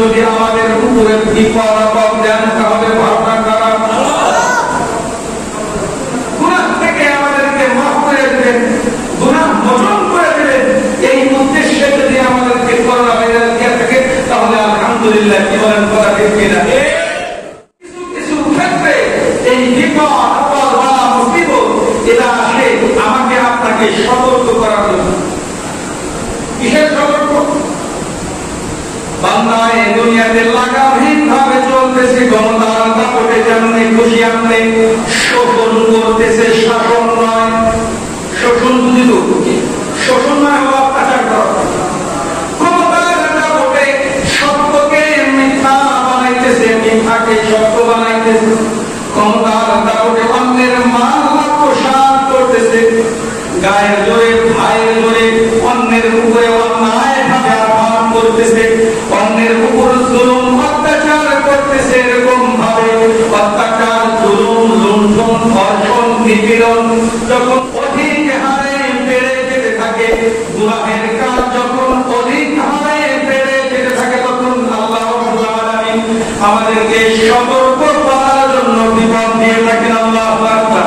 যদি আমাদের উপরে বিপদ আপদ দেন তাহলে ভাবনা খারাপ। গুনাহ থেকে আমাদেরকে মাফ করে দেবেন, গুনাহ মোচন করে দেবেন, এই উদ্দেশ্যে যদি আমাদেরকে করোনা ভাইরাস দিয়ে থাকে তাহলে আলহামদুলিল্লাহ। কি বলেন কথা ঠিক কিনা? কিছু কিছু ক্ষেত্রে এই বিপদ আপদ বা মুসিবত এটা আসে আমাকে আপনাকে সতর্ক করার জন্য। কিসের সতর্ক? বান্দা এই দুনিয়াতে লাগামহীন ভাবে চলতেছে, ক্ষমতার দাপটে যেমনি খুশি আপনি শোষণ করতেছে, শাসন নয়। শোষণ বুঝিত, শোষণ নয় হলো অত্যাচার করা। ক্ষমতার দাপটে সত্যকে মিথ্যা বানাইতেছে, মিথ্যাকে সত্য বানাইতেছে। ক্ষমতার দাপটে অন্যের মান আত্মসাৎ করতেছে, গায়ের জোরে ভাইয়ের জোরে অন্যের উপরে অন্যায় ভাবে আঘাত করতেছে, অন্যের উপর জুলুম অত্যাচার করতেছে। এরকম ভাবে অত্যাচার, জুলুম, লুণ্ঠন, ধর্ষণ, নিপীড়ন যখন অধিক হারে বেড়ে যেতে থাকে, গুনাহের কাজ যখন অধিক হারে বেড়ে যেতে থাকে, তখন আল্লাহ রাব্বুল আলামিন আমাদেরকে সতর্ক করার জন্য বিপদ দিয়ে থাকেন। আল্লাহু আকবার।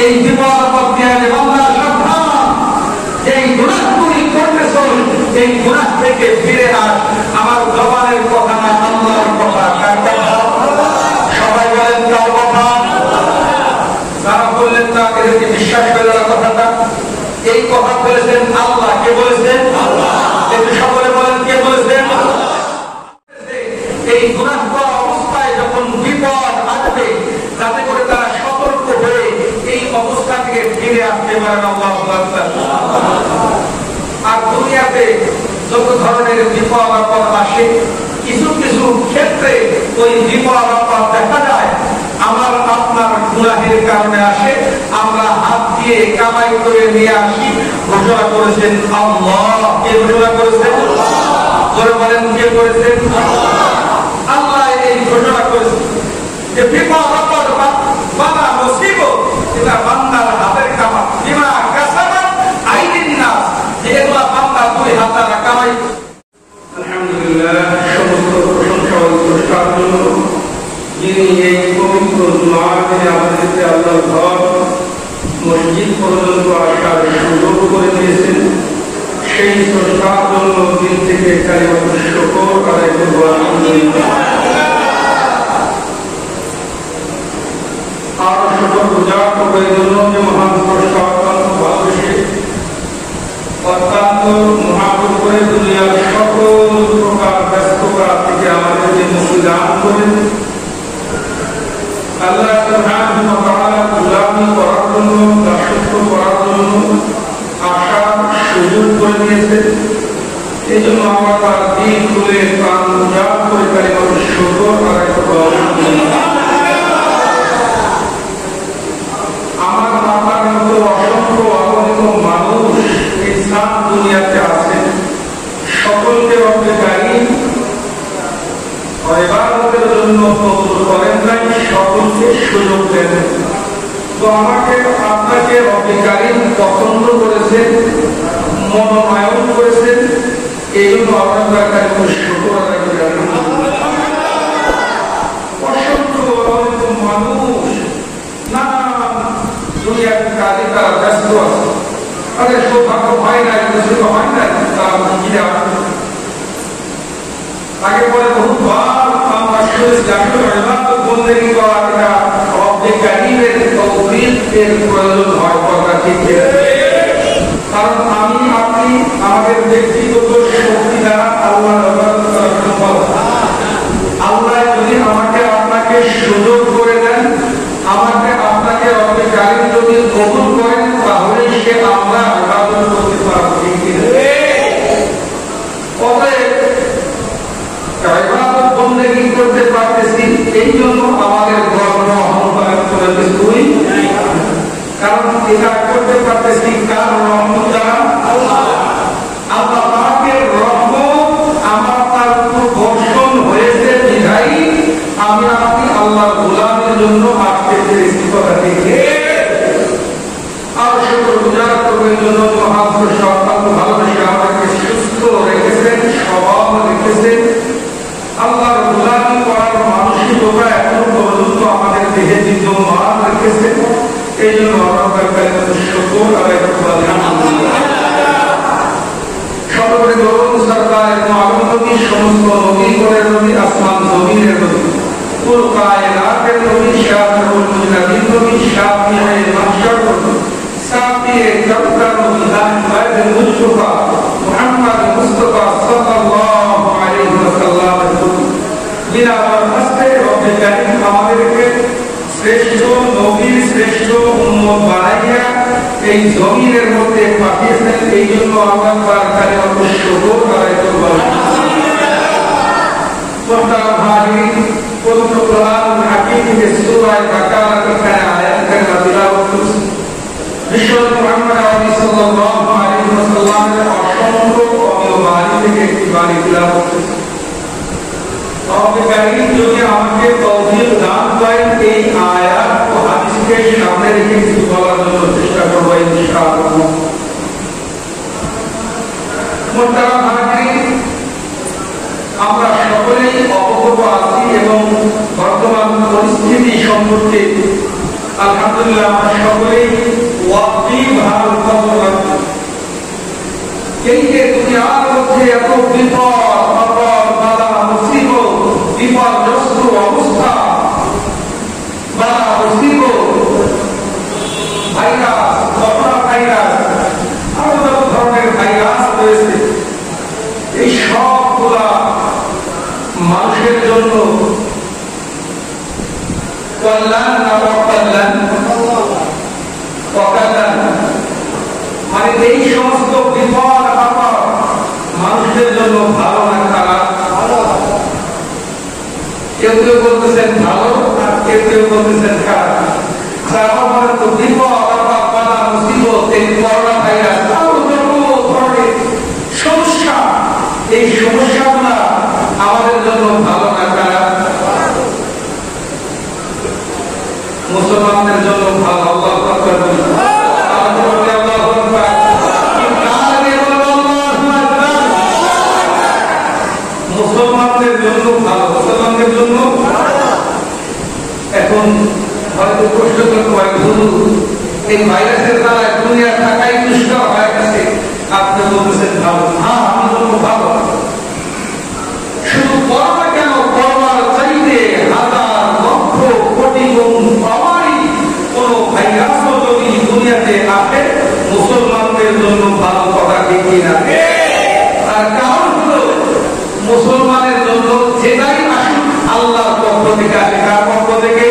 এই বিপদ আপদ দিয়ে বান্দার সাবধান, এই গুনাহ তুমি করতেছ, এই গুনাহ থেকে ফিরে আস। আমার জবানের কথা না, আল্লাহর কথা। সবাই বলেন কার কথা? যারা বললেন না এদেরকে বিশ্বাস করে দেওয়ার কথাটা, এই কথা বলেছেন আল্লাহ। কে বলেছেন? আল্লাহ। একটু সকলে বলেন কে বলেছেন? এই গুনাহ করা অবস্থায় যখন বিপদ আসবে, যাতে করে তারা সতর্ক হয়ে এই অবস্থা থেকে ফিরে আসতে পারেন। আল্লাহু আকবার। আর দুনিয়াতে যত ধরনের বিপদ আপদ আসে, কিছু কিছু ক্ষেত্রে ওই বিপদ আপদ দেখা যায় আমার আপনার গুনাহের কারণে আসে। আমরা হাত দিয়ে কামাই করে নিয়ে আসি। ঘোষণা করেছেন আল্লাহ। কে ঘোষণা করেছেন? জোরে বলেন কে করেছেন? আল্লাহ এই ঘোষণা করেছেন যে বিপদ আপদ বালা মুসিবত এটা বান্দার হাতের কামাই। বিমা কাসাবাত আইদিন নাস, যেগুলা বান্দা দুই হাতের কামাই। আলহামদুলিল্লাহ, সমস্ত প্রশংসা ও পুরস্কার জন্য যিনি এই পবিত্র জুমার দিনে আমাদেরকে আল্লাহর ঘর মসজিদ পর্যন্ত আসার সুযোগ করে দিয়েছেন। সেই স্রষ্টার জন্য দিন থেকে কালিমাতুশ শুকর আদায় করব। আলহামদুলিল্লাহ। আর সকল পূজা করবে জন্য যে মহান স্রষ্টা অত্যন্ত ভালোবেসে অত্যন্ত মহাপুর করে দুনিয়ার সকল প্রকার ব্যস্ততা থেকে আমাদেরকে মুক্তি দান করেন। আল্লাহ সুবহানাহু ওয়া তাআলা গোলামি করার জন্য, দাসত্ব করার জন্য আসার সুযোগ করে দিয়েছেন। এই জন্য আমরা তার দিন খুলে প্রাণ উজাড় করে কালিমাতুশ শুকর আদায় করব। আমার আপনার মতো অসংখ্য অগণিত মানুষ ইনসান দুনিয়াতে আছে। সকলকে রব্বে কারীম ইবাদতের জন্য কবুল করেন নাই, সকলকে সুযোগ দেন। তো আমাকে আপনাকে রব্বে কারীম পছন্দ করেছেন, মনোনয়ন করেছেন। এই জন্য আমরা কালিমাতুশ শুকর আদায় করি। অসংখ্য অগণিত মানুষ দুনিয়ার কাজে তারা ব্যস্ত আছে, তাদের সৌভাগ্য হয় না, সুযোগ হয় না, তারা মসজিদে আসে। আগে পরে বহুবার আমরা শুনেছি আসলে ইবাদত বন্দেগী করা এটা রব্বে কারীমের তৌফিকের প্রয়োজন হয়। কথা ঠিক? কারণ আমি আপনি আমাদের ব্যক্তিগত শক্তি দ্বারা আল্লাহর ইবাদত করা সম্ভব। আল্লাহ যদি আমাকে আপনাকে সুযোগ করে দেন, আমাকে আপনাকে রব্বে কারীম যদি কবুল করেন, তাহলে সে আমরা ইবাদত করতে পারব। ঠিক কি? অতএব ইবাদত বন্দেগী করতে পারতেছি, এই জন্য আমাদের গর্ব অহংকার করে কিছুই নাই। কারণ এটা করতে পারতেছি কার রহমত দ্বারা? আল্লাহ। আল্লাহ পাকের রহমত আমার তার উপর বর্ষণ হয়েছে বিধায়ী আমি আপনি আল্লাহর গোলামের জন্য আসতে পেরেছি। কথা ঠিক? সকলের জন্য মহাপুরুষ অত্যন্ত ভালোবেসে আমাদেরকে সুস্থ রেখেছেন, সবল রেখেছেন। আল্লাহর গোলামি করার মানসিকতা এখন পর্যন্ত আমাদের দেহে বিদ্যমান রেখেছেন। এই জন্য আমরা শুকর আদায় করতে আলহামদুলিল্লাহ। সকলে বলুন সরকার আলম নবী, সমস্ত নবীগণের নবী, আসমান জমিনের নবী, কুল কায়নাতের নবী, শাফিউল মুজনাবিন নবী, শাফিয়ে মাহশর নবী, সাফিয়ে কাউসার নবী, আহমদ মুস্তাফা মুহাম্মদ মুস্তাফা সাল্লাল্লাহু আলাইহি ওয়াসাল্লাম বিনা বরখাস্তে রব্বে কারীম আমাদেরকে শ্রেষ্ঠ নবী, শ্রেষ্ঠ উম্মত বানাইয়া এই জমিনের মধ্যে পাঠিয়েছেন। এই জন্য আমরা তার কালিমাত শুকর আদায় করব। মুহতারাম হাজিরিন, পবিত্র কোরআনুল হাকীম থেকে সূরা বাকারা থেকে আয়াত কারিমা তিলাওয়াত করছি। বিশ্বনবী মুহাম্মদ সাল্লাল্লাহু আলাইহি ওয়াসাল্লামের অসংখ্য অমীয় বাণী থেকে একটি বাণী তিলাওয়াত করছি। রব্বে কারীম যদি আমাকে তৌফিক দান করেন, এই আয়াত ও হাদিসকে সামনে রেখে কিছু বলার জন্য চেষ্টা করব ইনশাআল্লাহ। মুহতারাম হাজিরিন, আমরা সকলেই অবগত আছি এবং বর্তমান পরিস্থিতি সম্পর্কে আলহামদুলিল্লাহ আমরা সকলেই ওয়াকিবহাল খবর রাখি। এই যে দুনিয়ার মধ্যে এত বিপদ, আপদ, বাধা, মুসিবত, বিপর্যস্ত অবস্থা, বাধা, মুসিবত, ভাইরাস, করোনা ভাইরাস, আরো যত ধরনের ভাইরাস রয়েছে, এই সবগুলা মানুষের জন্য কল্যাণ না অকল্যাণ? অকল্যাণ। মানে এই সমস্ত বিপদ আপদ মানুষের জন্য ভালো না খারাপ? কেউ কেউ বলতেছেন ভালো, আর কেউ কেউ বলতেছেন খারাপ। আমার মনে তো বিপদ আপদ, বাধা, মুসিবত, এই করোনা ভাইরাস, আরো যত ধরনের সমস্যা, এই সমস্যাগুলা আমাদের জন্য ভালো না খারাপ? মুসলমানদের জন্য ভালো। আল্লাহু আকবার। মুসলমানদের জন্য ভালো, মুসলমানদের জন্য। এখন হয়তো প্রশ্ন করতে হয়, হুজুর এই ভাইরাসের দ্বারা দুনিয়া থাকাই দুষ্কর হয়ে গেছে, আপনি বলতেছেন ভালো। হ্যাঁ, আমি বলবো ভালো। শুধু করোনা কেন, করোনার চাইতে হাজার লক্ষ কোটি গুণ প্রমাণী কোন ভাইরাসও যদি দুনিয়াতে আসে, মুসলমানদের জন্য ভালো। কথা ঠিক কিনা? তার কারণ হলো মুসলমানের জন্য যেটাই আসুক আল্লাহর পক্ষ থেকে আসে। কার পক্ষ থেকে?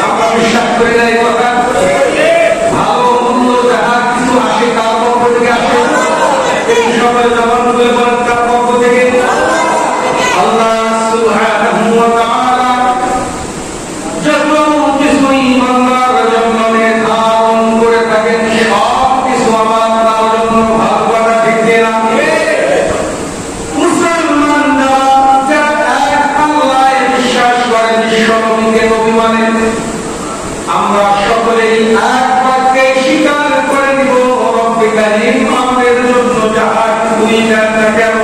আমরা বিশ্বাস করি না এই কথা? ভালো মন্দ যাহা কিছু আসে কার পক্ষ থেকে আসে? এই সকল জবান তুলে বলেন কার পক্ষ থেকে? আল্লাহ সুবহানাহু ওয়া তাআলা যত কিছুই বান্দার জন্য নির্ধারণ করে থাকেন, সব কিছু আমার তার জন্য ভালো। কথা ঠিক কিনা? মুসলমান যারা এক আল্লাহয় বিশ্বাস করেন, বিশ্বনবীকে নবী মানেন, আমরা সকলেই এক বাক্যে স্বীকার করে দিব, রব্বে কারীম আমাদের জন্য যাহা কিছুই দেন না কেন,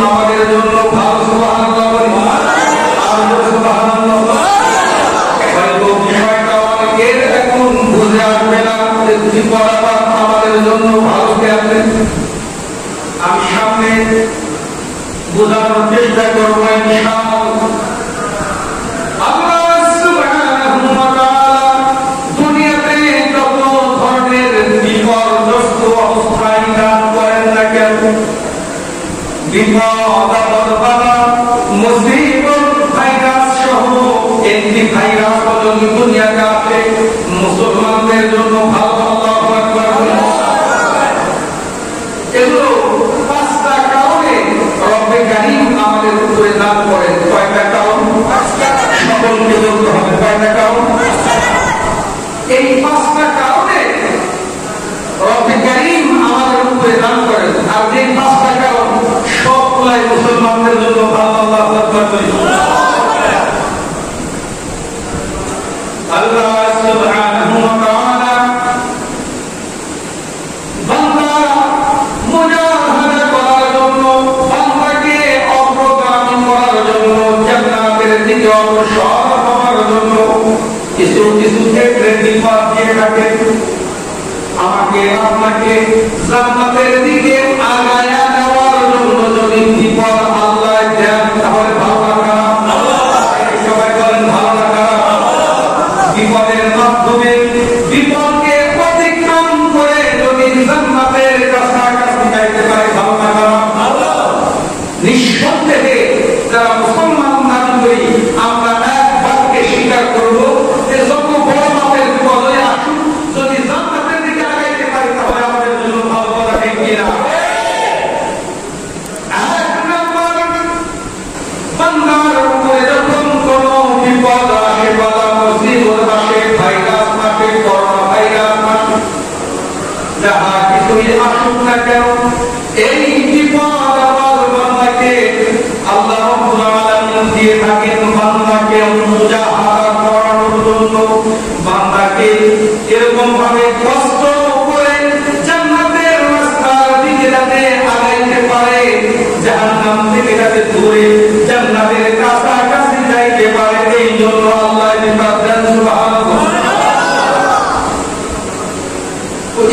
আমাদের জন্য ভালো। সুবহানাল্লাহ। হয়তো বিষয়টা অনেকের এখন বুঝে আসবে না, আমাদের জন্য ভালো কেমন। আমি সামনে বোঝানোর চেষ্টা করবো ইনশাআল্লাহ। আল্লাহ সুবহানাহু ওয়া তাআলা দুনিয়াতে যত ধরনের বিপর্যস্ত অবস্থায় দান করেন না কেন, বিপদ আপদ, বাধা, মুসিবত, ভাইরাস সহ একটি ভাইরাস যদি দুনিয়াতে আসে, মুসলমানদের জন্য ভালো। আল্লাহু আকবার। এগুলো পাঁচটা কারণে রব্বে কারীম আমাদের উপরে দান করেন। কয়টা কারণ? সকলকে বলতে হবে। কয়টা কারণ? এই পাঁচটা কারণে রব্বে কারীম আমাদের উপরে দান করেন। আর যে পাঁচটা কারণ সবগুলাই মুসলমানদের জন্য ভালো। আল্লাহু আকবার। আল্লাহ সুবহানাহু ওয়া তাআলা বান্দা মুজাহাদা করার জন্য, বান্দাকে অগ্রগামী করার জন্য, জান্নাতের দিকে অগ্রসর হওয়ার জন্য কিছু কিছু ক্ষেত্রে বিপদ দিয়ে থাকেন। আমাকে আপনাকে জান্নাতের দিকে আগায়া নেওয়ার জন্য যদি বিপদ আল্লাহ দেন, তাহলে ভালো না খারাপ? সবাই বলেন ভালো না খারাপ? বিপদের মাধ্যমে বিপদকে অতিক্রম করে যদি জান্নাতের কাছাকাছি যাইতে পারে, ভালো না খারাপ? নিঃসন্দেহে যারা মুসলমান দাবি করি, আমরা এক বাক্যে স্বীকার করব যে যত বড় মাপের বিপদে আসুক, যদি জান্নাতের দিকে আগাইতে পারি তাহলে আমাদের জন্য ভালো। কথা ঠিক কিনা? এক নম্বর, বান্দার উপরে যখন কোন বিপদ আসে, বালা মুসিবত আসে, ভাইরাস আসে, করোনা ভাইরাস আসে, যাহা কিছুই আসুক না কেন, এই বিপদ আমার বান্দাকে আল্লাহ রাব্বুল আলামিন দিয়ে থাকেন বান্দাকে মুজাহাদা করানোর জন্য, বান্দাকে এরকম ভাবে কষ্ট করে জান্নাতের রাস্তার দিকে যাতে আগাইতে পারে, জাহান্নাম থেকে যাতে দূরে জান্নাতের কাছাকাছি যাইতে পারে, এই জন্য আল্লাহ বিপদ দেন। সুবহানাল্লাহ।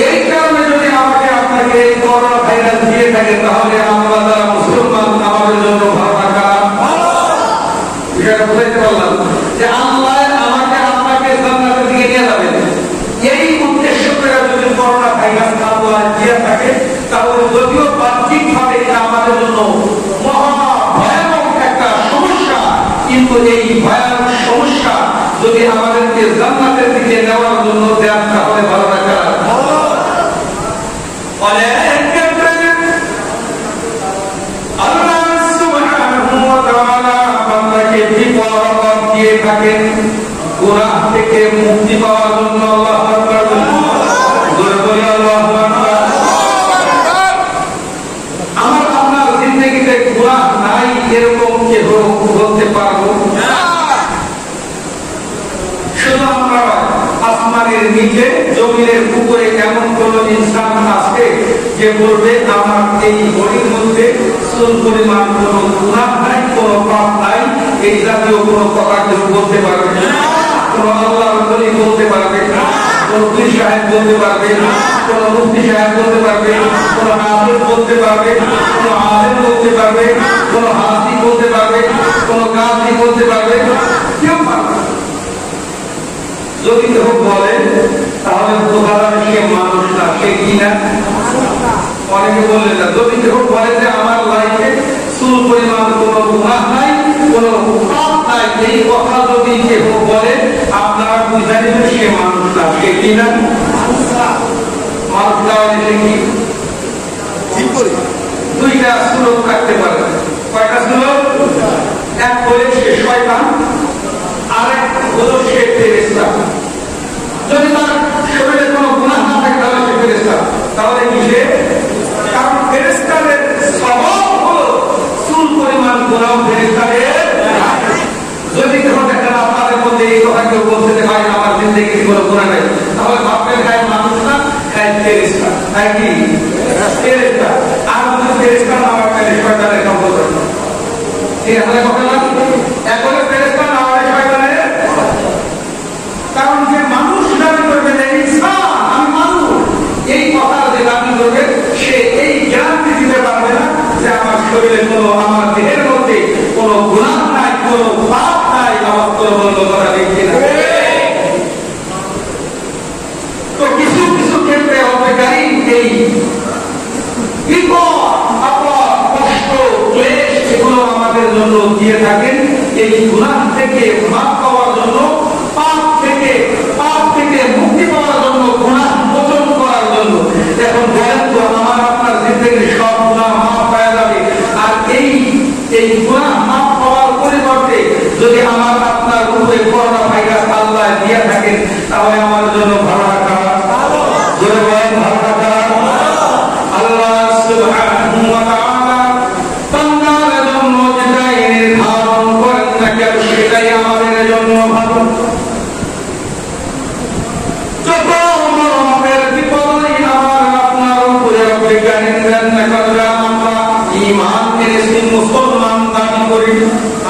এই কারণে যদি আমাকে আপনাকে করোনা ভাইরাস দিয়ে থাকে, তাহলে আমরা যারা মুসলমান আমাদের জন্য ভালো না খারাপ? এটা বুঝাইতে পারলাম যে আল্লাহ আমাকে আপনাকে জান্নাতের দিকে নিয়ে যাবেন, এই উদ্দেশ্য করে যদি করোনা ভাইরাস আল্লাহ দিয়ে থাকে, তাহলে যদিও বাহ্যিকভাবে এটা আমাদের জন্য মহা ভয়ানক একটা সমস্যা, কিন্তু এই ভয়ানক সমস্যা যদি আমাদেরকে জান্নাতের দিকে নেওয়ার জন্য দেন, তাহলে ভালো না খারাপ? অনেক ক্ষেত্রে আল্লাহ সুবহানাহু ওয়া তাআলা বান্দাকে বিপদ দিয়ে থাকেন গুনাহ থেকে মুক্তি পাওয়ার জন্য। আল্লাহু আকবার। জোরে বলি আল্লাহু আকবার। আমার আপনার জিন্দেগিতে গুনাহ নাই এরকম কেউ বলতে পারবো না। শুধু আমরা আসমানের নিচে জমিনের উপরে এমন কোন ইনসান আছে যে বলবে আমার এই বডির মধ্যে চুল পরিমাণ কোন গুনাহ নাই, কোন পাপ নাই, এই জাতীয় কোন কথা কেউ বলতে পারবে না। কোন আল্লাহর ওলি বলতে পারবে না, কোন পীর সাহেব বলতে পারবে না, কোন মুফতি সাহেব বলতে পারবে না, কোন হাফেজ বলতে পারবে না, কোন আলেম বলতে পারবে না, কোন হাফি বলতে পারবে না, কোন গাজী বলতে পারবে না, কেউ পারবে না। যদি কেউ বলে তাহলে বোঝা যাবে সে মানুষ না, সে কি না? অনেকে বললেন না। যদি কেউ বলে যে আমার লাইফে চুল পরিমাণ কোন গুনাহ নাই, কোন পাপ নাই, এই কথা যদি কেউ বলে আপনারা বুঝা নেবেন সে মানুষ না, সে কি না? মানুষ না হলে কি ঠিক করে দুইটা সুলভ থাকতে পারে। কয়টা সুলভ? এক হলে সে শয়তান, আরেক হলো সে ফেরেশতা। যদি তার শরীরে কোনো গুনাহ না থাকে তাহলে সে ফেরেশতা। তাহলে কি সে? কারণ ফেরেশতাদের স্বভাব হলো চুল পরিমাণ গুনাহ ফেরেশতাদের। যদি কেউ দেখেন আপনাদের মধ্যে এই কথা কেউ বলতে যে ভাই আমার জিন্দেগিতে কোনো গুনাহ নাই, তাহলে ভাববেন খায় মানুষ না, খায় ফেরেশতা। তাই কি? ফেরেশতা। আর যদি ফেরেশতা না হয় তাহলে শয়তানের সম্পর্ক। ঠিক আছে কথা না? এখন ফেরেশতা না হয় শয়তানের। কারণ যে মানুষ দাবি করবে যে ইনসান আমি মানুষ, এই কথা যে দাবি করবে সে এই জ্ঞানটি দিতে পারবে না যে আমার শরীরে কোনো, আমার দেহের মধ্যে কোনো গুনাহ নাই, কোনো পাপ নাই। আমার কোনো বন্ধ করা দেখছি না। তো কিছু কিছু ক্ষেত্রে অপেক্ষারী এই বিপদ, আপদ, কষ্ট, ক্লেশ এগুলো আমাদের জন্য দিয়ে থাকেন এই গুনাহ থেকে মাফ পাওয়ার জন্য, পাপ থেকে মুক্তি পাওয়ার জন্য, গুনাহ মোচন করার জন্য। এখন বলেন তো আমার আপনার জিন্দেগির সব গুনাহ মাফ পাওয়া যাবে, আর এই গুনাহ মাফ পাওয়ার পরিবর্তে যদি আমার আপনার উপরে করোনা ভাইরাস আল্লাহ দিয়ে থাকেন, তাহলে আমার জন্য ভালো না খারাপ? জোরে বলেন ভালো না খারাপ? আল্লাহ সুবহানাহু ওয়া তাআলা বান্দার জন্য যেটাই নির্ধারণ করেন না কেন সেটাই আমাদের জন্য ভালো। এনেছি, মুসলমান দাবি করি,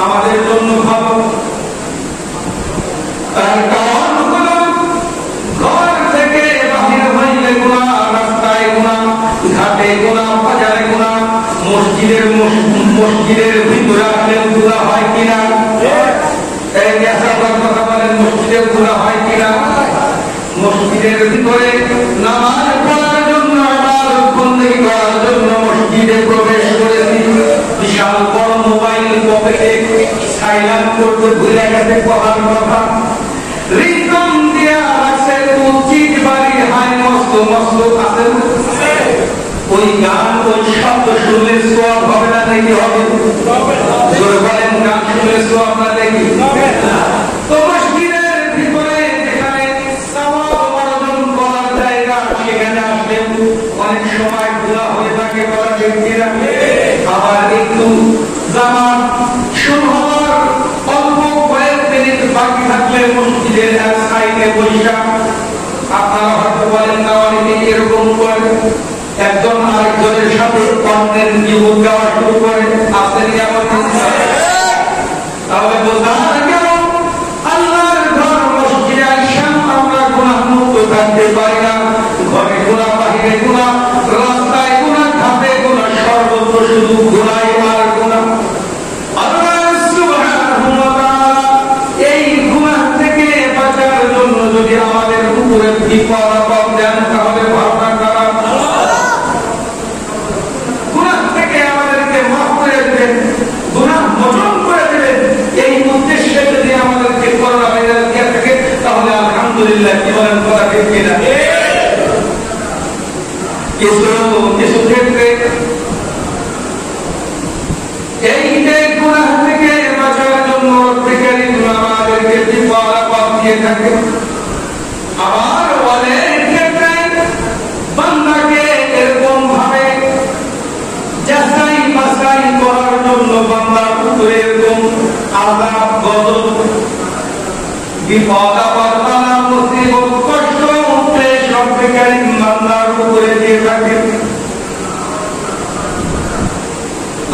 আমাদের জন্য ভালো। তার কারণ হলো ঘর থেকে বাহির হইলে গুনাহ, রাস্তায় গুনাহ, ঘাটে গুনাহ, বাজারে গুনাহ, মসজিদের ভিতরে আসলেও গুনাহ হয় কিনা? এই নেশার কথা বলেন, মসজিদের গুনাহ হয় কিনা? মসজিদের ভিতরে নামাজ পড়ার জন্য, ইবাদত বন্দেগী করার জন্য মসজিদে প্রবেশ করেছি, বিশাল বড় মোবাইল পকেটে সাইলেন্ট করতে ভুলে গেছে পড়ার কথা, রিংটোন দিয়া আছে চিট বাড়ি হাই মস্ত মস্ত আছে, ওই গান ওই শব্দ শুনলে সওয়াব হবে না নাকি হবে? জোরে বলেন, গান শুনলে সওয়াব না নাকি? তো মসজিদের ভিতরে যেখানে সওয়াব অর্জন করার জায়গা, সেখানে আসলে অনেক সময় গুনাহ হয়ে থাকে, বলা ঠিক কিনা? আবার একটু জামাত শুরু হওয়ার অল্প কয়েক মিনিট বাকি থাকলে মসজিদের এক সাইডে বসা, আপনারা হয়তো বলেন না, অনেকে এরকম করে একজন আরেকজনের সাথে অন্যের জীবন গাওয়া শুরু করে, আসেনি এমন? তাহলে বোঝা গেল আল্লাহর ঘর মসজিদে আইসা আমরা গুনাহ মুক্ত থাকতে পারি না। ঘরে গুনাহ, বাহিরে গুনাহ, রাস্তায় গুনাহ, ঘাটে গুনাহ, সর্বত্র শুধু গুনাহ আর গুনাহ। আল্লাহ সুবহানাহু ওয়া তাআলা এই গুনাহ থেকে বাঁচার জন্য যদি আমাদের উপরে বিপদ আপদ দেন, তাহলে ভাবনা করা গুনাহ থেকে আমাদেরকে মাফ করে দেবেন, গুনাহ মোচন করে দেবেন, এই উদ্দেশ্যে যদি আমাদেরকে করোনা ভাইরাস দিয়ে থাকে, তাহলে আলহামদুলিল্লাহ। কি বলেন, কথা ঠিক কিনা? কিছু ক্ষেত্রে এই যে গুনাহ থেকে বাঁচার জন্য আমাদেরকে বিপদ আপদ দিয়ে থাকে, আবার অনেক ক্ষেত্রে বান্দাকে এরকম ভাবে যাচাই বাছাই করার জন্য বান্দার উপরে এরকম আযাব, গজব, বিপদ আপদ, বালা মুসিবত, কষ্ট, ক্লেশ সবকিছু বান্দার উপরে দিয়ে থাকে।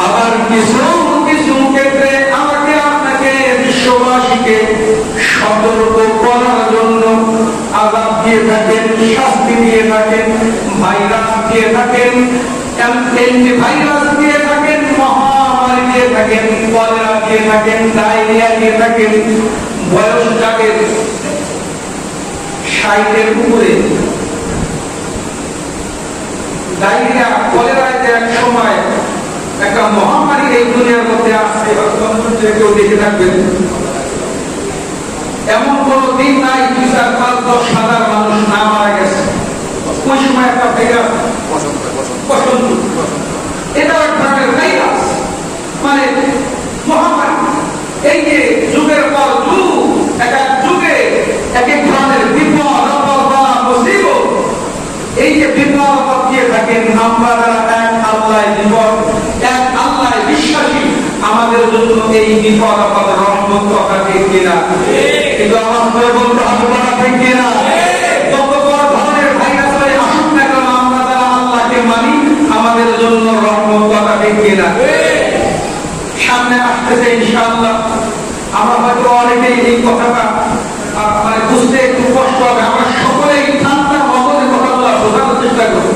আবার কিছু কিছু ক্ষেত্রে আমাকে আপনাকে বিশ্ববাসীকে সতর্ক করার জন্য আযাব দিয়ে থাকেন, শাস্তি দিয়ে থাকেন, ভাইরাস দিয়ে থাকেন, ভাইরাস দিয়ে থাকেন, মহামারী দিয়ে থাকেন, কলেরা দিয়ে থাকেন, ডায়রিয়া দিয়ে থাকেন। বয়স যাদের 60-এর উপরে ডায়রিয়া, কলেরা এক সময় একটা মহামারী এই দুনিয়ার মধ্যে আসছে, কেউ দেখে থাকবেন। এমন কোন দিন নাই 2-4-5-10,000 মানুষ না মারা গেছে। ওই সময় একটা ভাইরাস, বসন্ত, এটা এক ধরনের ভাইরাস, মানে মহামারী। এই যে যুগের পর যুগ, এক এক যুগে এক এক ধরনের বিপদ আপদ বা মুসিবত, এই যে বিপদ আপদ দিয়ে থাকেন, আমরা যারা এক আল্লাহ জীবন, এক আল্লাহ বিশ্বাসী, আমাদের জন্য এই বিপদ আপদ রহমত, কথা ঠিক কিনা? কিন্তু আমার করে বলতে হবে, কথা ঠিক কিনা? যত বড় ধরনের ভাইরাস হয়ে আসুক না কেন, আমরা যারা আল্লাহকে মানি, আমাদের জন্য রহমত, কথা ঠিক কিনা? সামনে আসতেছে ইনশাআল্লাহ। আমরা হয়তো অনেকেই এই কথাটা মানে বুঝতে একটু কষ্ট হবে, আমরা সকলেই ঠান্ডা মগজে কথাগুলো বোঝানোর চেষ্টা করি।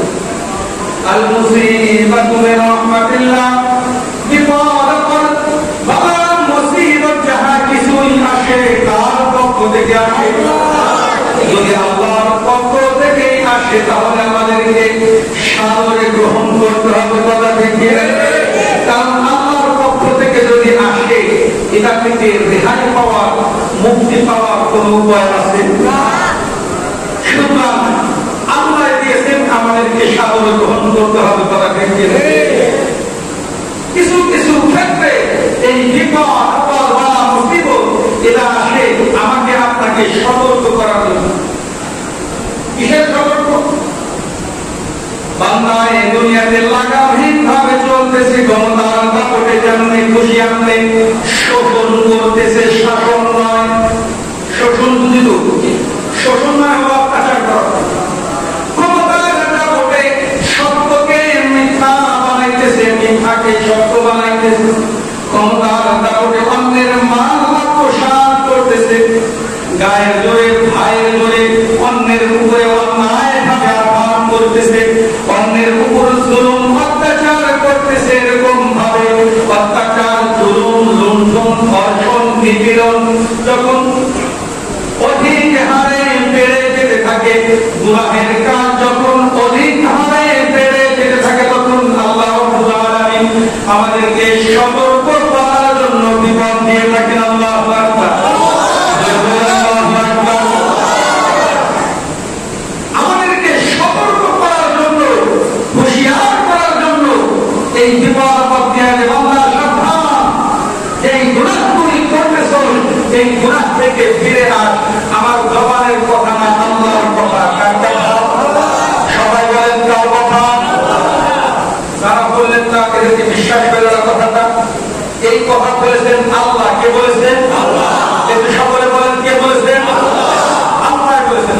আল মুসিবাতু মিন রাহমাতিল্লাহ, বিপদ আপদ, বালা মুসিবত যাহা কিছুই আসে কার পক্ষ থেকে আসে? যদি আল্লাহর পক্ষ থেকে আসে, তাহলে আমাদেরকে সাদরে গ্রহণ করতে হবে, কথা ঠিক কিনা? কারণ আল্লাহর পক্ষ থেকে যদি আসে, এটা থেকে রেহাই পাওয়ার, মুক্তি পাওয়ার কোন উপায় আছে না। সুতরাং আল্লাহ দিয়েছেন, আমাদেরকে সাদরে গ্রহণ করতে হবে, কথা ঠিক কিনা? কিছু কিছু ক্ষেত্রে এই বিপদ আপদ বা মুসিবত এটা আসে আমাকে আপনাকে সতর্ক করার জন্য। কিসের সতর্ক? বান্দা এই দুনিয়াতে লাগামহীন ভাবে চলতেছে, ক্ষমতার দাপটে যেমনি খুশি আপনি শোষণ করতেছে, শাসন নয়। শোষণ বুঝি তো, শোষণ নয় হলো অত্যাচার করা। ক্ষমতার দাপটে সত্যকে মিথ্যা বানাইতেছে, মিথ্যাকে সত্য বানাই উঠেছে, ক্ষমতার কারণে অন্যের মান আত্মসাৎ করতেছে, গায়ের জোরে ভাইয়ের জোরে অন্যের উপরে অন্যায় ভাবে আঘাত করতেছে, অন্যের উপর জুলুম অত্যাচার করতেছে। এরকম ভাবে অত্যাচার, জুলুম, লুণ্ঠন, ধর্ষণ, নিপীড়ন যখন অধিক হারে বেড়ে যেতে থাকে, গুনাহের কাজ যখন অধিক হারে বেড়ে যেতে থাকে, তখন আল্লাহ রাব্বুল আলামিন আমাদেরকে সতর্ক করার জন্য বিপদ দিয়ে থাকেন। আল্লাহু আকবার। আমাদেরকে সতর্ক করার জন্য, হুঁশিয়ার করার জন্য এই বিপদ আপদ দিয়ে বান্দা সাবধান, এই গুনাহগুলি করতেছ, এই গুনাহ থেকে ফিরে আস। আমার জবানের কথা না, আল্লাহর কথা। কার কথা? সবাই বলেন কার কথা? যারা বললেন না, এদেরকে বিশ্বাস করে না কথাটা। এই কথা বলেছেন আল্লাহ। কে বলেছেন? আল্লাহ। কিন্তু সকলে বলেন কে বলেছেন? আল্লাহ বলেছেন।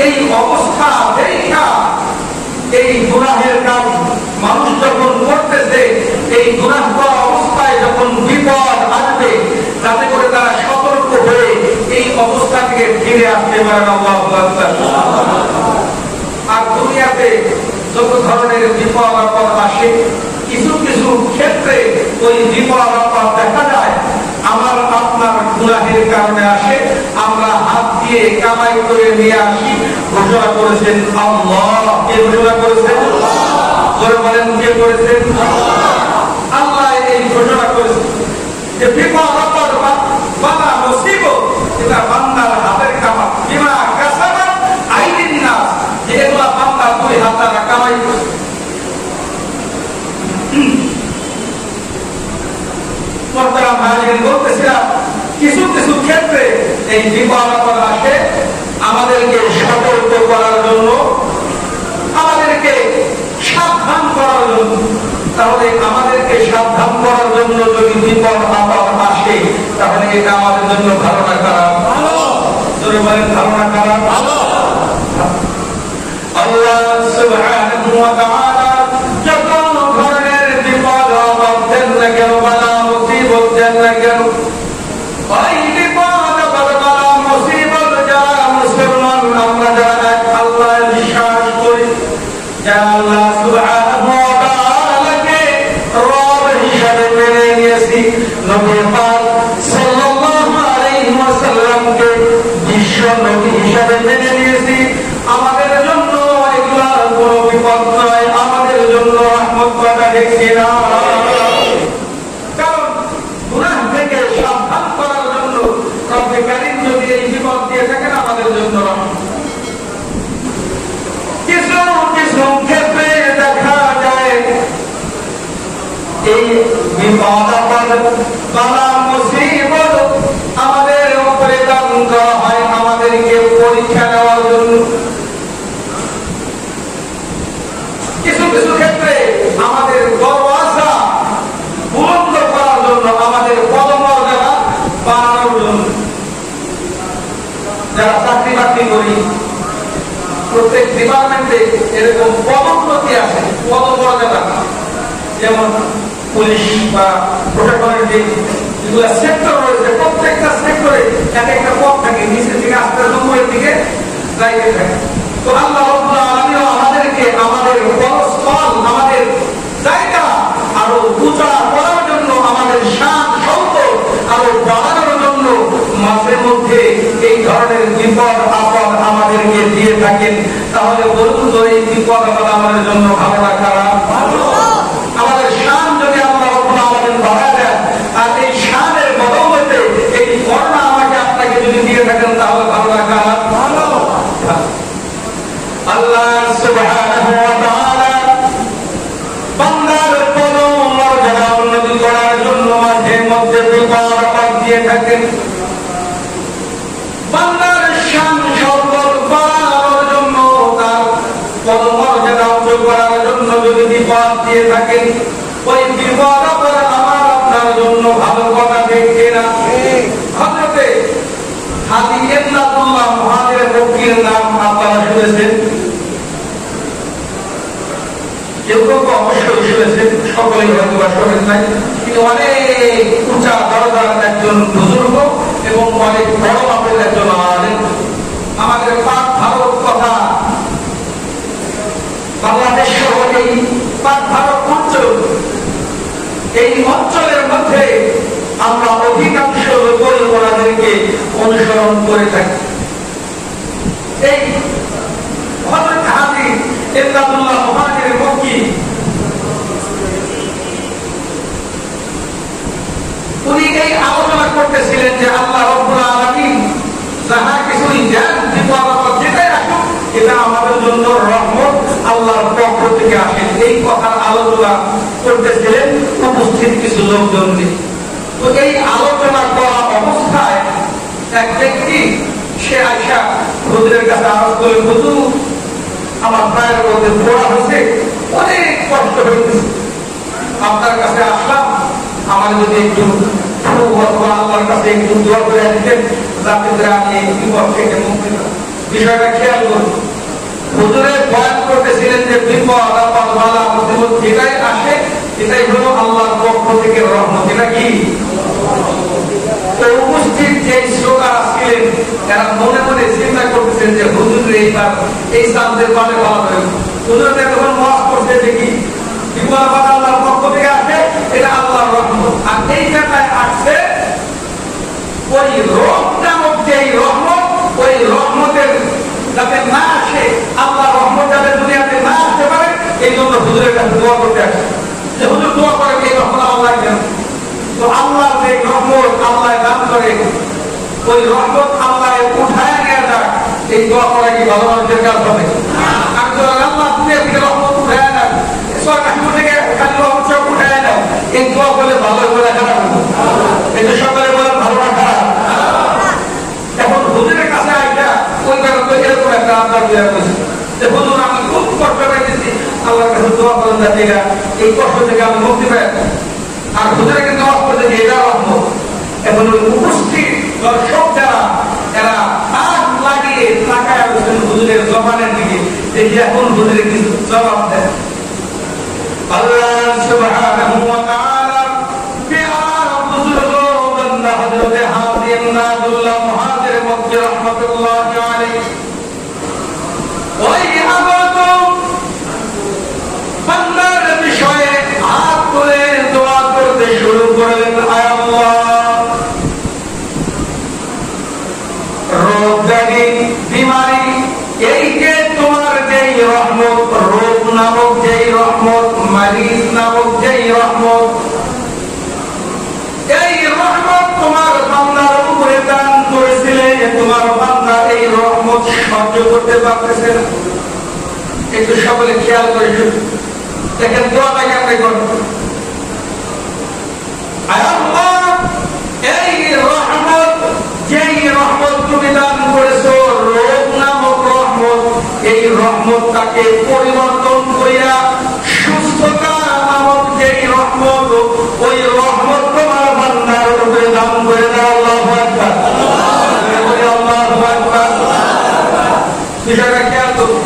এই অবস্থা দেখা, এই গুনাহের কাজ মানুষ যখন করতেছে, এই গুনাহ করা অবস্থায় যখন বিপদ আসবে, যাতে করে তারা সতর্ক হয়ে এই অবস্থা থেকে ফিরে আসতে পারেন। আল্লাহু আকবার। আর দুনিয়াতে যত ধরনের বিপদ আপদ আসে, কিছু কিছু ক্ষেত্রে ওই বিপদ আপদ দেখা যায় আমার আপনার গুনাহের কারণে আসে। আমরা হাত দিয়ে কামাই করে নিয়ে আসি। ঘোষণা করেছেন আল্লাহ। কে ঘোষণা করেছেন? জোরে বলেন কে করেছেন? আল্লাহ এই ঘোষণা করেছেন যে বিপদ আপদ বালা মুসিবত এটা বান্দার হাতের কামাই। বিমা কাসাবাত আইদিন নাস, যে এগুলা বান্দার দুই হাত দ্বারা কামাই করেছে। বলতেছিলাম কিছু কিছু ক্ষেত্রে এই বিপদ আপদ আসে আমাদেরকে সতর্ক করার জন্য, আমাদেরকে সাবধান করার জন্য। তাহলে আমাদেরকে সাবধান করার জন্য যদি বিপদ আপদ আসে, তাহলে এটা আমাদের জন্য ভালো না খারাপ? জোরে বলেন ভালো না খারাপ? আল্লাহ সুবহানাহু ওয়া তাআলা যত ধরনের বিপদ আপদ দেন না কেন, বালা মুসিবত দেন না কেন, ওই বিপদ আপদ বালা মুসিবত যারা মুসলমান আমরা যারা আল্লাহ বিশ্বাস করি, যারা আল্লাহ সুবহানাহু ওয়া তাআলাকে রব হিসেবে মেনে নিয়েছি, নবী পাক সাল্লাল্লাহু আলাইহি ওয়াসাল্লামকে বিশ্ব নবী হিসেবে মেনে নিয়েছি, আমাদের জন্য এগুলা কোনো বিপদ নয়, আমাদের জন্য রহমত। কথা দেখছি না? কারণ গুনাহ থেকে সাবধান করার জন্য রব্বে কারীম যদি এই বিপদ দিয়ে থাকেন, আমাদের জন্য রহমত। কিছু কিছু ক্ষেত্রে দেখা যায় এই বিপদ আপদ বালা মুসিবত আমাদের উপরে দান করা হয় আমাদেরকে পরীক্ষা নেওয়ার জন্য। কিছু কিছু ক্ষেত্রে আমাদের দরওয়াজা বুলন্দ করার জন্য, আমাদের পদমর্যাদা বাড়ানোর জন্য। যারা চাকরি বাকরি করি, প্রত্যেক ডিপার্টমেন্টে এরকম পদোন্নতি আছে, পদমর্যাদা। যেমন পুলিশ বা প্রশাসনের যেগুলো সেক্টর রয়েছে, প্রত্যেকটা সেক্টরে এক একটা পদ থাকে, নিচের দিকে আস্তে উপরের দিকে যাইতে থাকে। তো আল্লাহ রাব্বুল আলামিন আমাদেরকে আমাদের পদস্থল, আমাদের জায়গা আরো উঁচা করার জন্য, আমাদের শান সম্পদ আরো বাড়ানোর জন্য মাঝে মধ্যে এই ধরনের বিপদ আপদ আমাদেরকে দিয়ে থাকেন। তাহলে বলুন তো এই বিপদ আপদ আমাদের জন্য ভালো না খারাপ? আমাদের শান যদি আল্লাহ রাব্বুল আলামিন বাড়ায় দেন, বিপদ দিয়ে থাকেন, ওই বিপদ আবার আমার আপনার জন্য ভালো কথা দেখে না। হযরতে হাজী ইমদাদুল্লাহ মুহাজিরের মক্কির নাম আপনারা শুনেছেন, কেউ কেউ অবশ্যই শুনেছেন, সকলেই হয়তো বা শোনেন নাই। তিনি অনেক উঁচা দরজার একজন বুজুর্গ এবং অনেক বড় মাপের একজন আলেম। আমাদের পাক ভারত কথা বাংলাদেশ সহ এই পাক ভারত অঞ্চল, এই অঞ্চলের মধ্যে আমরা অধিকাংশ লোকই ওনাদেরকে অনুসরণ করে থাকি। এই হযরত হাজী ইমদাদুল্লাহ মুহাজির মক্কি উনি এই আলোচনা করতেছিলেন যে আল্লাহ রাব্বুল আলামিন যাহা কিছুই দেন, বিপদ আপদ যেটাই আসুক, এটা আমাদের জন্য রহমত, আল্লাহর পক্ষ থেকে আসে। এই কথার আলোচনা করতেছিলেন উপস্থিত কিছু লোকজন। তো এই আলোচনা করা অবস্থায় এক ব্যক্তি সে আয়সা হুজুরের কাছে আরজ করে, হুজুর আমার পায়ের মধ্যে পড়া হয়েছে, অনেক কষ্ট হয়েছে, আপনার কাছে আসলাম, আমার যদি একটু আল্লাহর কাছে একটু দোয়া করে দিতেন যাতে করে আমি এই বিপদ থেকে মুক্তি পাই। বিষয়টা খেয়াল করুন, হুজুরের বয়ান করতেছিলেন যে বিপদ আপদ বালা মুসিবত যেটাই আসে এটাই হলো আল্লাহর পক্ষ থেকে রহমত। এটা কি উপস্থিত যে শ্রোতারা ছিলেন তারা মনে মনে চিন্তা করতেছেন যে হুজুর এইবার এই সামনের পালে ভালো হয়েছে, হুজুর যখন ওয়াজ করছে যে কি বিপদ আপদ আল্লাহর পক্ষ থেকে আসে, এটা আল্লাহর রহমত। আর এই জায়গায় আসছে ওই রব নামক যে রহমত, ওই রহমতের যাতে না আসে, আল্লাহ রহমত যাতে দুনিয়াতে না আসতে পারে, এই জন্য হুজুরের কাছে দোয়া করতে আসে যে হুজুর দোয়া করে এই রহমত আল্লাহ দেন। তো আল্লাহ যে রহমত আল্লাহ দান করে, ওই রহমত আল্লাহ উঠায় নিয়ে যাক, এই দোয়া করা কি ভালো মানুষের কাজ হবে? আর আল্লাহ দুনিয়া থেকে রহমত উঠায় নেন, সরকার থেকে খালি রহমত সব উঠায় নেন, এই দোয়া করলে ভালো করে খারাপ হবে। এই যে সকালে বলেন ভালো না খারাপ। এখন হুজুরের কাছে আইটা ওই কারণে এরকম একটা আবদার দেওয়া হয়েছে যে হুজুর আমি খুব কষ্ট পাইতেছি, আল্লাহর কাছে দোয়া করেন যাতে এই কষ্ট থেকে আমি মুক্তি পাই। আর হুজুরে কিন্তু ওয়াজ করতে যে এটা রহমত। এখন ওই উপস্থিত দর্শক যারা এরা হাত লাগিয়ে তাকায় আছেন হুজুরের জবানের দিকে, দেখি এখন হুজুরে কিছু জবাব দেন। আল্লাহ সুবহানাহু ওয়া তাআলা বিআর বুজুর্গ বান্দা হযরত হাজী ইমদাদুল্লাহ মুহাজির মক্কি রাহমাতুল্লাহি আলাইহি ওই আগত বান্দার বিষয়ে হাত তুলে দোয়া করতে শুরু করলেন। আয় আল্লাহ, রোগ ব্যাধি বিমারি এই যে তোমার যেই রহমত, রোগ নামক যেই রহমত, মারিজ নামক যেই রহমত, এই রহমত তোমার বান্দার উপরে দান করেছিলে, তোমার বান্দা এই রহমত সহ্য করতে পারতেছে না। একটু সকলে খেয়াল করে দেখেন দোয়াটা কেমন করবে। আল্লাহ, এই রহমত যেই রহমত তুমি দান করেছো, রোগ নামক রহমত, এই রহমতটাকে পরিবর্তন করিয়া সুস্থতা নামক যেই রহমত, ওই রহমত তোমার বান্দার উপরে দান করে দাও। আল্লাহু আকবার, আল্লাহু আকবার। বিষয়টা খেয়াল করুন,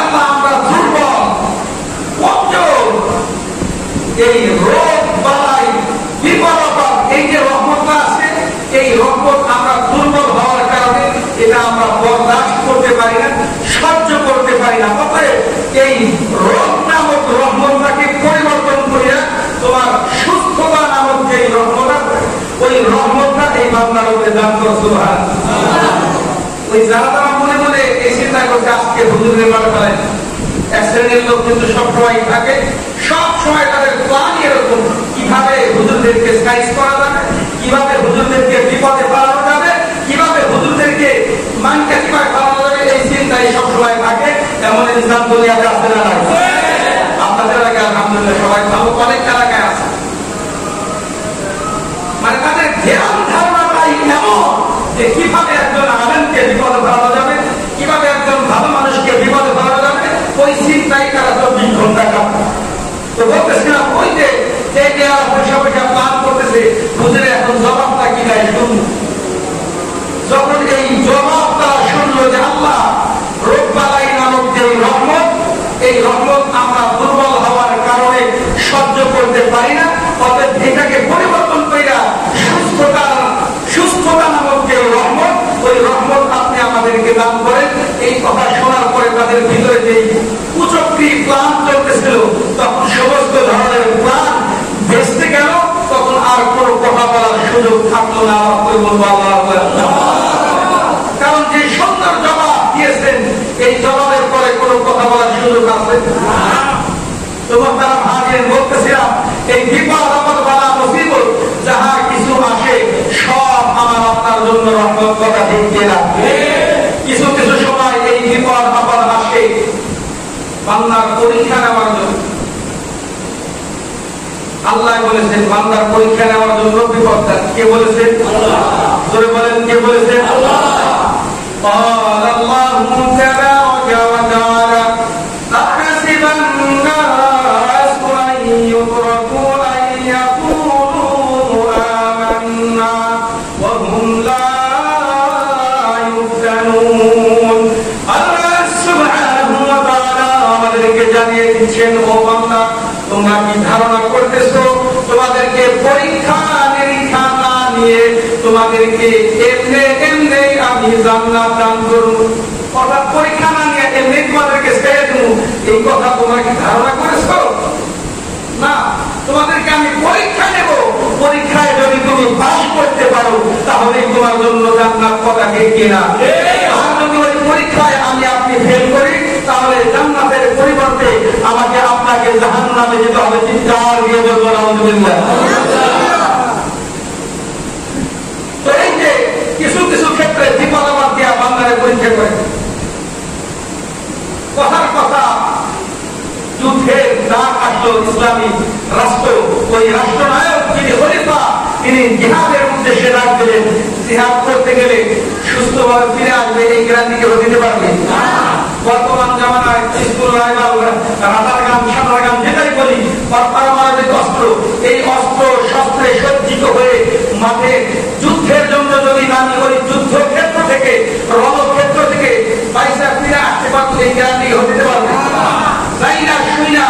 আল্লাহ আমরা দুর্বল, কমজোর, এই রোগ বালাই বিপদ আপদ এই যে রহমতটা আছে, এই রহমত আমরা দুর্বল হওয়ার কারণে এটা আমরা বরদাস্ত করতে পারি না, সহ্য করতে পারি না। অতএব এই রোগ নামক রহমতটাকে পরিবর্তন করিয়া তোমার সুস্থতা নামক যে রহমত আছে, ওই রহমতটা এই বান্দার উপরে দান করো। সুবহানাল্লাহ। ওই যারা তারা মনে মনে এই চিন্তা করছে আজকে হুজুরের মাঠে ফেলেন, এক শ্রেণীর লোক কিন্তু সবসময় থাকে, সব সময় তাদের প্ল্যান এরকম, কিভাবে হুজুরদেরকে সাইজ করা যাবে, কিভাবে হুজুরদেরকে বিপদে ফেলানো যাবে, কিভাবে হুজুরদেরকে মানকে কিভাবে ফেলানো যাবে, এই চিন্তাই সবসময় থাকে। এমন ইনসান দুনিয়াতে আছে না নাই? আপনাদের এলাকায় আলহামদুলিল্লাহ সবাই ভালো, অনেক এলাকায় আছে। মানে তাদের ধ্যান ধারণাটাই এমন যে কিভাবে একজন আলেমকে বিপদে ফেলানো যাবে, কিভাবে একজন ভালো মানুষকে বিপদে ফেলানো যাবে, ওই চিন্তাই তারা 24 ঘন্টা কাটায়। কথা বলার সুযোগ থাকলো না। কারণ যে সুন্দর জবাব দিয়েছেন, এই জবাবের পরে কোনো কথা বলার সুযোগ আছে? তোমার তারা ভাগেন বলতেছিলাম, এই বিপদ আপদ বালা মুসিবত যাহা কিছু আসে সব আমার আপনার জন্য রহমত, কথা ঠিক কিনা? কিছু কিছু সময় এই বিপদ আপদ আসে বান্দার পরীক্ষা নেওয়ার জন্য। আল্লাহ বলেছেন বান্দার পরীক্ষা নেওয়ার জন্য বিপদটা। কে বলেছেন? জোরে বলেন, কে বলেছেন? আল্লাহ। قال الله تبارك وتعالى أحسب الناس أن يتركوا أن يقولوا آمنا وهم لا يفتنون। আল্লাহ সুবহানাহু ওয়া তাআলা আমাদেরকে জানিয়ে দিচ্ছেন, ও বান্দা তোমরা কি ধারণা করতেছো তোমাদেরকে পরীক্ষা নিরীক্ষা না নিয়ে তোমাদেরকে এমনি এমনি আমি জান্নাত দান করব? অর্থাৎ পরীক্ষা না নিয়ে এমনি তোমাদেরকে ছেড়ে দেব, এই কথা তোমরা কি ধারণা করেছো? না, তোমাদেরকে আমি পরীক্ষা নেব। পরীক্ষায় যদি তুমি পাস করতে পারো তাহলে তোমার জন্য জান্নাত, কথা ঠিক কিনা? আর যদি ওই পরীক্ষায় আমি আপনি ফেল করি তাহলে জান্নাতের পরিবর্তে আমাকে আপনাকে জাহান্নামে যেতে হবে। চিৎকার দিয়ে বলবো আলহামদুলিল্লাহ। তো এই যে কিছু কিছু ক্ষেত্রে বিপদ আপদ দিয়া বান্দারে পরীক্ষা করে। কথার কথা, যুদ্ধের ডাক আসলো ইসলামী রাষ্ট্র, ওই রাষ্ট্রনায়ক যিনি খলিফা তিনি জিহাদের উদ্দেশ্যে ডাক দিলেন। জিহাদ করতে গেলে সুস্থভাবে ফিরে আসবে এই গ্যারান্টিকে দিতে পারবে? বর্তমান জামানায় স্কুল রাইফেল, রাডার গান, সাঁতার গান যেটাই বলি, পারমাণবিক অস্ত্র, এই অস্ত্র শস্ত্রে সজ্জিত হয়ে মাঠে যুদ্ধের জন্য যদি নামি ওই যুদ্ধক্ষেত্র থেকে, রণক্ষেত্র থেকে পয়সা ফিরে আসতে পারতো, এই গ্যারান্টি দিতে পারবে? তাই না? শুনি না,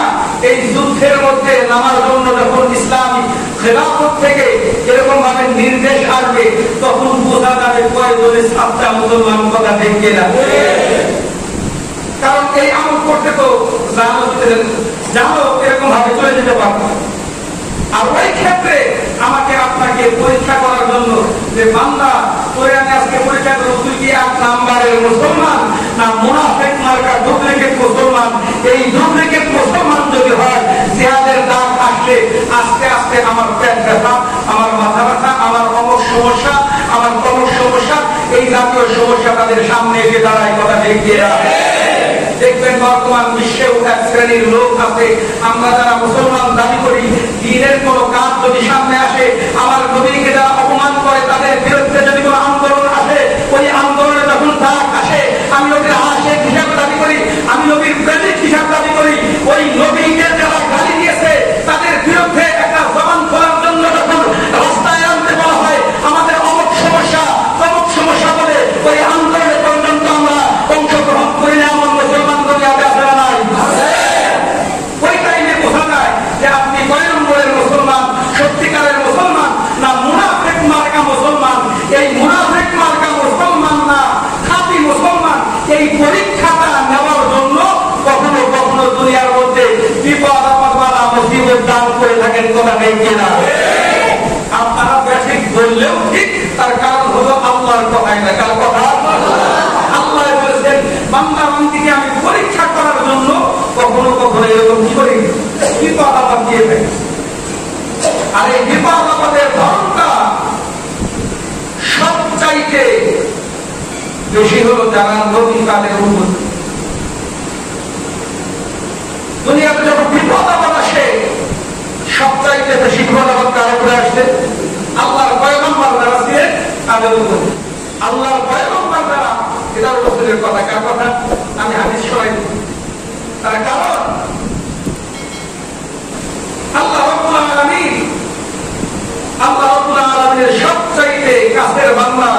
এই যুদ্ধের মধ্যে নামার জন্য যখন ইসলামী খেলাফত থেকে এরকম ভাবে নির্দেশ আসবে তখন বোঝা যাবে কয়জনে সাতটা মুসলমান, কথা ঠিক কিনা? কারণ এই আমল করতে তো জানো এরকম ভাবে চলে যেতে পারবো। আর ওই ক্ষেত্রে আমাকে আপনাকে পরীক্ষা করার জন্য যে বান্দা তোরে আমি আজকে পরীক্ষা করবো, তুই কি 1 নাম্বারের মুসলমান না মুনাফিক মার্কা ডুপ্লিকেট মুসলমান? এই ডুপ্লিকেট মুসলমান যদি হয়, জিহাদের ডাক আসলে আস্তে আস্তে আমার পেট ব্যথা, আমার মাথা ব্যথা, আমার অমুক সমস্যা, আমার তমুক সমস্যা, এই জাতীয় সমস্যা তাদের সামনে এসে দাঁড়ায়, কথা ঠিক কিনা? দেখবেন বর্তমান বিশ্বেও এক শ্রেণীর লোক আছে, আমরা যারা মুসলমান দাবি করি, দ্বীনের কোন কাজ যদি সামনে আসে, আমার নবীকে যারা অপমান করে তাদের বিরুদ্ধে যদি কোন আন্দোলন আসে, ওই আন্দোলনে যখন ডাক আসে আমি নবীর আশিক হিসাবে দাবি করি, আমি নবীর প্রেমিক হিসাবে দাবি করি, ওই নবীকে যারা গালি দিয়েছে তাদের বিরুদ্ধে একটা জবান খোলার জন্য যখন রাস্তায় আনতে বলা হয়, আমাদের অমুক সমস্যা তমুক সমস্যা বলে ওই আন্দোলনে পর্যন্ত আমরা অংশগ্রহণ করি না। আমার মুসলমান দুনিয়াতে আছে না নাই? ওই টাইমে বোঝা যায় যে আপনি কয় নম্বরের মুসলমান, সত্যিকারের মুসলমান না মুনাফিক মার্কা মুসলমান। এই মুনাফিক মার্কা মুসলমান না খাঁটি মুসলমান, এই পরীক্ষাটা নেওয়ার জন্য কখনো কখনো দুনিয়ার মধ্যে বিপদ আপদ বালা মুসিবত দান করে থাকেন, কথা নেই কিনা? আপনারা ব্যাঠিক বললেও ঠিক, তার কারণ হলো আল্লাহর কথাই না, কার কথা? আল্লাহ বলেছেন বান্দা বান্দিকে আমি পরীক্ষা করার জন্য কখনো কখনো এরকম কি করি, বিপদ আপদ দিয়ে থাকি। আর এই বিপদ আপদের ধরনটা সবচাইতে বেশি হলো যারা নবী তাদের উন্মত। দুনিয়াতে যখন বিপদ আপদ আসে সবচাইতে বেশি বিপদ আপদ কার উপরে আসছে? আল্লাহর পয়গম্বর যারা ছিলেন তাদের উপরে। আল্লাহর পয়গম্বর যারা, এটা রসুলের কথা, কার কথা? আমি হাদিস শোনাই। তার কারণ আল্লাহ রাব্বুল আলামিন, আল্লাহ রাব্বুল আলামিনের সবচাইতে কাছের বান্দা,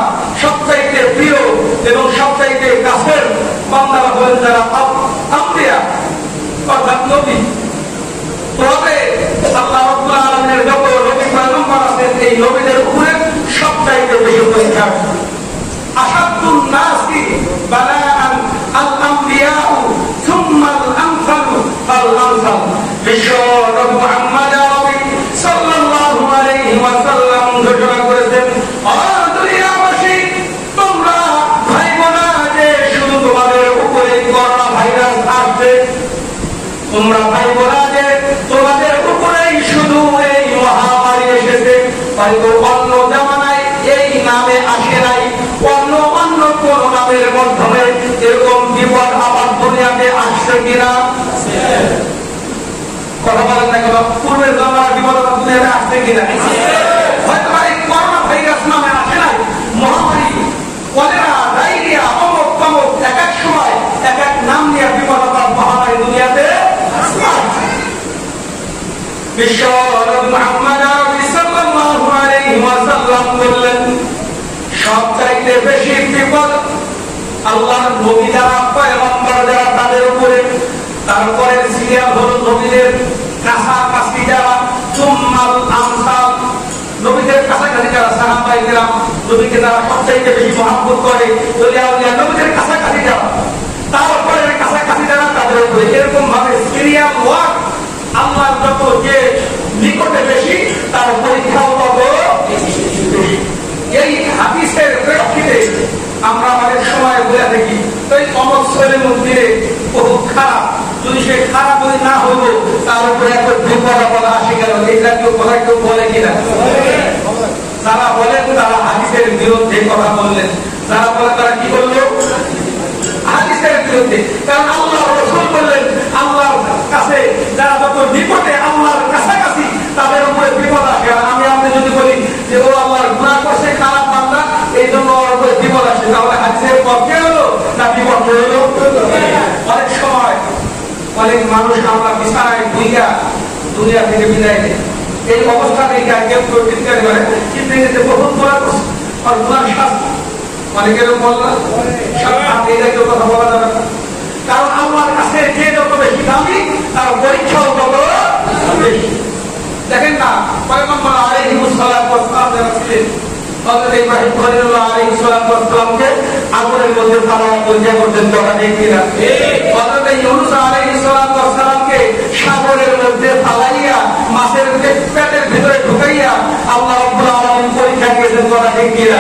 সবচাইতে প্রিয় এবং সবচাইতে কাছের বান্দারা হলেন যারা আম্বিয়া অর্থাৎ নবী। তবে আল্লাহ রাব্বুল আলামিনের যত নবী পয়গম্বর আছেন এই নবীদের উপরে সবচাইতে বেশি পরীক্ষা। আসাদুন নাসি বালাআন আল আমবিয়াউ সুম্মাল আমসালু ফাল আমসাল। বিশ্ব নবী মুহাম্মদ সাল্লাল্লাহু আলাইহি ওয়াসাল্লাম হয়তো অন্য জামানায় এই নামে আসে নাই, অন্য অন্য কোন নামের মাধ্যমে এরকম বিপদ আবার দুনিয়াতে আসছে কিনা? কথা বলেন না কেন? পূর্বের জামানার বিপদ আবার দুনিয়াতে আসছে কিনা? হয়তো এই করোনা ভাইরাস নামে আসে নাই, মহামারী, কলেরা, ডায়রিয়া, অমুক তমুক, এক এক সময় এক এক নাম নিয়ে বিপদ আবার মহামারী দুনিয়াতে আসছে। বিশ্ব নবী মুহাম্মদ আরবি সাল্লাল্লাহু আলাইহি ওয়াসাল্লাম বললেন, সবচাইতে বেশি বিপদ আল্লাহর নবী যারা, পয়গম্বর যারা, তাদের উপরে। তারপরে সিরিয়াল হলো নবীদের কাছাকাছি যারা, সুম্মাল আমসাল, নবীদের কাছাকাছি যারা, সাহাবায়ে কেরাম, নবীকে যারা সবচাইতে বেশি মহব্বত করে, ওলিয়া উলিয়া, নবীদের কাছাকাছি যারা, তারপরে কাছাকাছি যারা, তাদের উপরে। এরকম ভাবে সিরিয়াল ওয়ার্ক আল্লাহর যত যে নিকটে বেশি, তার পরীক্ষাও তত বেশি। এই হাদিসের প্রেক্ষিতে আমরা আমাদের সময় বলে থাকি, ওই অমর ছেলে মন্দিরে বহু খারাপ, যদি সে খারাপ যদি না হইব, তার উপরে এত বিপদ আপদ আসে গেল। এইটা কেউ কথা কেউ বলে কিনা? যারা বলেন তারা হাদিসের বিরুদ্ধে কথা বললেন। যারা বলে তারা কি করলো? হাদিসের বিরুদ্ধে। কারণ আল্লাহ রাসূল বললেন, আল্লাহর কাছে যারা যত নিকটে, আল্লাহর কাছাকাছি, তাদের উপরে বিপদ আসে। আমি আপনি যদি বলি যে ও আল্লাহর গুনাহ করছে, খারাপ বান্দা, এই জন্য ওর উপরে বিপদ আসে, তাহলে হাদিসের পক্ষে হলো না বিপক্ষে হলো? অনেক সময় অনেক মানুষ আমরা বিছানায় ভুইয়া দুনিয়া থেকে বিদায় নেই। এই অবস্থা থেকে কেউ কেউ চিন্তা করে, কিন্তু এতে বহুত গুনাহ করছে আর গুনার শাস্তি অনেকের বললাম এটা কেউ কথা বলা যাবে না। কারণ আল্লাহর কাছে যে যত বেশি দামি, তার পরীক্ষাও তত বেশি। দেখেন না, পয়গম্বর আলাইহিস সালাতু ওয়াস সালাম যারা ছিলেন, হযরত ইব্রাহিম খলিলুল্লাহ আলাইহিস সালাতু ওয়াস সালামকে আগুনের মধ্যে ফালায়া পরীক্ষা করতেন, কথা ঠিক কিনা? হযরত ইউনূস আলাইহিস সালাতু ওয়াস সালামকে সাগরের মধ্যে ফালাইয়া মাছের পেটের ভিতরে ঢুকাইয়া আল্লাহ রাব্বুল আলামিন পরীক্ষা করেছেন, কথা ঠিক কিনা?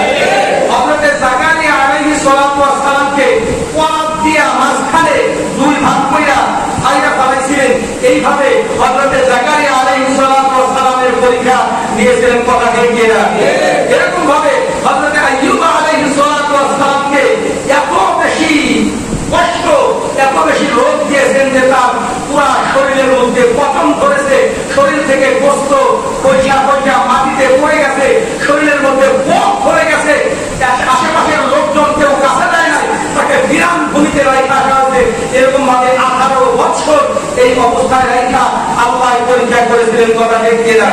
হযরত জাকারিয়া আলাইহিস সালাতু ওয়াস সালামকে কোয়াত দিয়া মাঝখানে দুই ভাগ কইরা আইরা পাঠাইছিলেন। এইভাবে হযরত জাকারিয়া আলাইহিস সালাতু ওয়াস সালামের পরীক্ষা নিয়েছিলেন, কথা ঠিক কিনা? এরকম ভাবে হযরত আইয়ুব আলাইহিস সালাতু ওয়াস সালামকে এত বেশি কষ্ট, এত বেশি রোগ দিয়েছেন যে তার পুরা শরীরের মধ্যে পতন ধরেছে, শরীর থেকে গোস্ত পয়সা পয়সা মাটিতে পড়ে গেছে, শরীরের মধ্যে পোক ধরে গেছে, আশেপাশের লোকজন কেউ কাছে যায় নাই, তাকে বিরাম ভূমিতে রাখা হয়েছে। এরকম ভাবে 18 বছর এই অবস্থায় রাখা আল্লাহ পরীক্ষা করেছিলেন, কথা দেখতে না?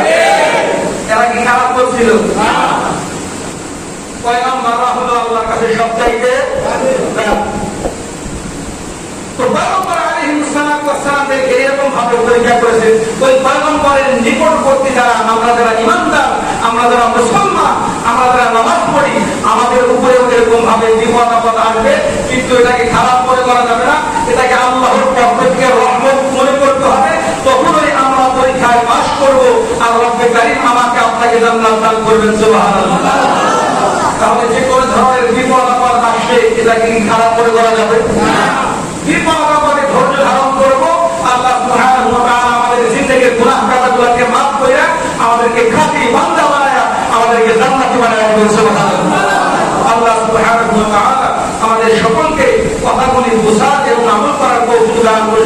এরা কি খারাপ করছিল? পয়গম্বররা হলো আল্লাহর কাছে সবচাইতে এরকম ভাবে পরীক্ষা করেছে। ওই পয়গম্বরের নিকটবর্তী যারা, আমরা যারা ইমানদার, আমরা যারা মুসলমান, আমরা যারা নামাজ পড়ি, আমাদের উপরে এরকম ভাবে বিপদ আপদ আসবে, কিন্তু এটাকে খারাপ মনে করা যাবে না, এটাকে আল্লাহর পক্ষ থেকে রহমত মনে করতে হবে। তখনই আমরা পরীক্ষায় পাস করবো, আর রব্বে কারীম আমাকে আপনাকে জান্নাত দান করবেন, সুবহানাল্লাহ। তাহলে যে কোনো ধরনের বিপদ আপদ আসবে, এটাকে খারাপ মনে করা যাবে না। বিপদ আপদে ধৈর্য ধারণ করবো, আল্লাহ সুবহানাহু ওয়া তাআলা আমাদের জিন্দেগীর গুনাহ কাটাগুলোকে মাফ করে আমাদেরকে খাঁটি বান্দা বানায়া আমাদেরকে জান্নাতি বানায়া দিবেন, সুবহানাল্লাহ। আল্লাহ সুবহানাহু ওয়া তাআলা আমাদের সকলকে কথাগুলি বোঝার এবং আমল করার তৌফিক দান করুন।